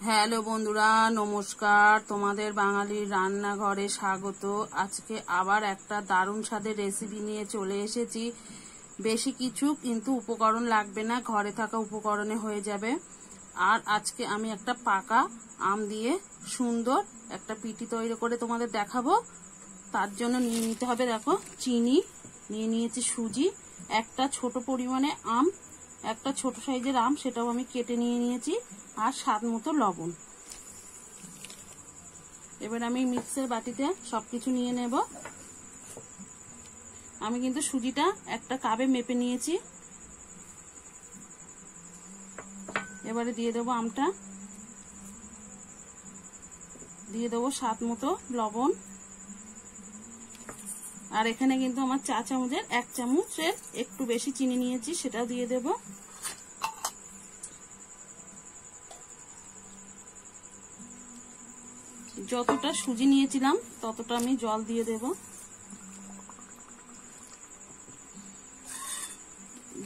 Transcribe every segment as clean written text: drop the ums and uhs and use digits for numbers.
Hello বন্ধুরা, নমস্কার। তোমাদের বাঙালির রান্নাঘরে স্বাগত। আজকে আবার একটা দারুণ স্বাদের রেসিপি নিয়ে চলে এসেছি। বেশি কিছু কিন্তু উপকরণ লাগবে না, ঘরে থাকা উপকরণে হয়ে যাবে। আর আজকে আমি একটা পাকা আম দিয়ে সুন্দর একটা পিঠি তৈরি করে তোমাদের দেখাবো। তার জন্য নিয়ে নিতে হবে, দেখো, চিনি নিয়ে নিয়েছি, সুজি, একটা ছোট পরিমাণে আম, একটা ছোট সাইজের আম, সেটাও আমি কেটে নিয়ে নিয়েছি, আর স্বাদ মতো লবণ। এবার আমি মিক্সের বাটিতে সবকিছু নিয়ে নেব। আমি কিন্তু সুজিটা একটা কাপে মেপে নিয়েছি। এবারে দিয়ে দেবো আমটা, দিয়ে দেবো স্বাদ মতো লবণ। আর এখানে কিন্তু আমার চা চামচের 1 চামচের একটু বেশি চিনি নিয়েছি, সেটাও দিয়ে দেব। যতটা সুজি নিয়েছিলাম ততটা আমি জল দিয়ে দেব।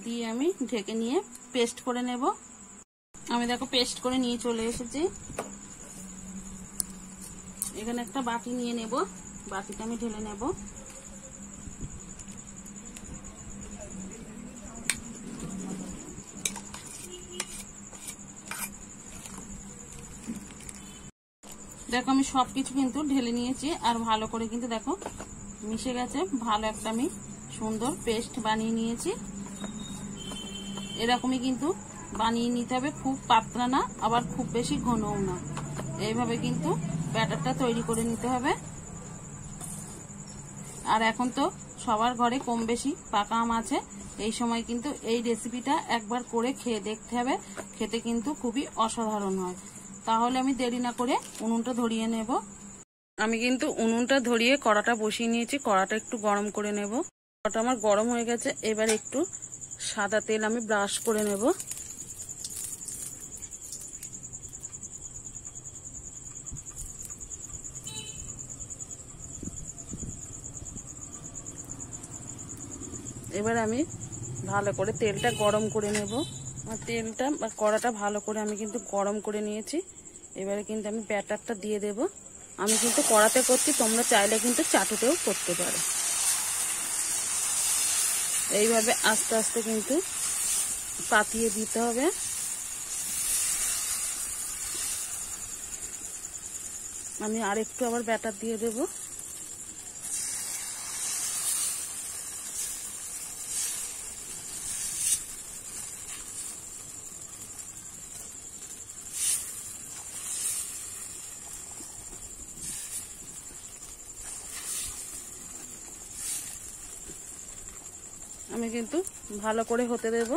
দিয়ে আমি ঢেকে নিয়ে পেস্ট করে নেব। আমি দেখো পেস্ট করে নিয়ে চলে এসেছি। এখানে একটা বাটি নিয়ে নেব, বাটিটা আমি ঢেলে নেব। দেখো আমি সবকিছু কিন্তু ঢেলে নিয়েছি, আর ভালো করে কিন্তু দেখো মিশে গেছে। ভালো একটা আমি সুন্দর পেস্ট বানিয়ে নিয়েছি। এরকমই কিন্তু বানিয়ে নিতে হবে, খুব পাতলা না, আবার খুব বেশি ঘনও না। এইভাবে কিন্তু ব্যাটারটা তৈরি করে নিতে হবে। আর এখন তো সবার ঘরে কম বেশি পাকা আম আছে। এই সময় কিন্তু এই রেসিপিটা একবার করে খেয়ে দেখতে হবে, খেতে কিন্তু খুবই অসাধারণ হয়। তাহলে আমি দেরি না করে উনুনটা ধরিয়ে নেব। আমি কিন্তু উনুনটা ধরিয়ে কড়াটা বসিয়ে নিয়েছি। কড়াটা একটু গরম করে নেব। কড়াটা আমার গরম হয়ে গেছে। এবার একটু সাদা তেল আমি ব্রাশ করে নেব। এবার আমি ভালো করে তেলটা গরম করে নেব। তেলটা বা কড়াটা ভালো করে আমি কিন্তু গরম করে নিয়েছি। এবারে কিন্তু আমি ব্যাটারটা দিয়ে দেব। আমি কিন্তু কড়াতে করছি, তোমরা চাইলে কিন্তু চাটুতেও করতে পারো। এইভাবে আস্তে আস্তে কিন্তু পাতিয়ে দিতে হবে। আমি আরেকটু আবার ব্যাটার দিয়ে দেব। আমি কিন্তু ভালো করে হতে দেব।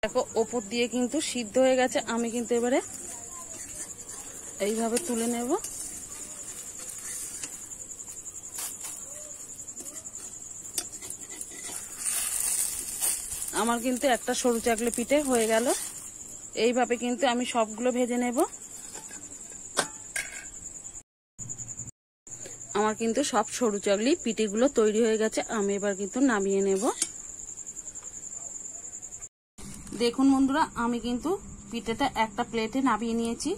দেখো ওপর দিয়ে কিন্তু সিদ্ধ হয়ে গেছে। আমি কিন্তু এবারে এইভাবে তুলে নেব। আমার কিন্তু একটা সরু চাকলে পিঠে হয়ে গেল। এইভাবে কিন্তু আমি সবগুলো ভেজে নেব। আমার কিন্তু সব সরু চাকলি পিঠেগুলো তৈরি হয়ে গেছে। আমি এবার কিন্তু নামিয়ে নেব। দেখুন বন্ধুরা, আমি কিন্তু পিঠেটা একটা প্লেটে নামিয়ে নিয়েছি।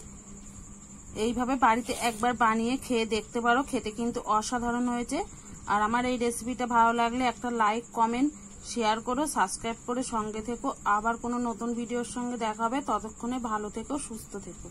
এইভাবে বাড়িতে একবার বানিয়ে খেয়ে দেখতে পারো, খেতে কিন্তু অসাধারণ হয়েছে। আর আমার এই রেসিপিটা ভালো লাগলে একটা লাইক, কমেন্ট, শেয়ার করো, সাবস্ক্রাইব করে সঙ্গে থেকো। আবার কোনো নতুন ভিডিওর সঙ্গে দেখা হবে। ততক্ষণে ভালো থেকো, সুস্থ থেকো।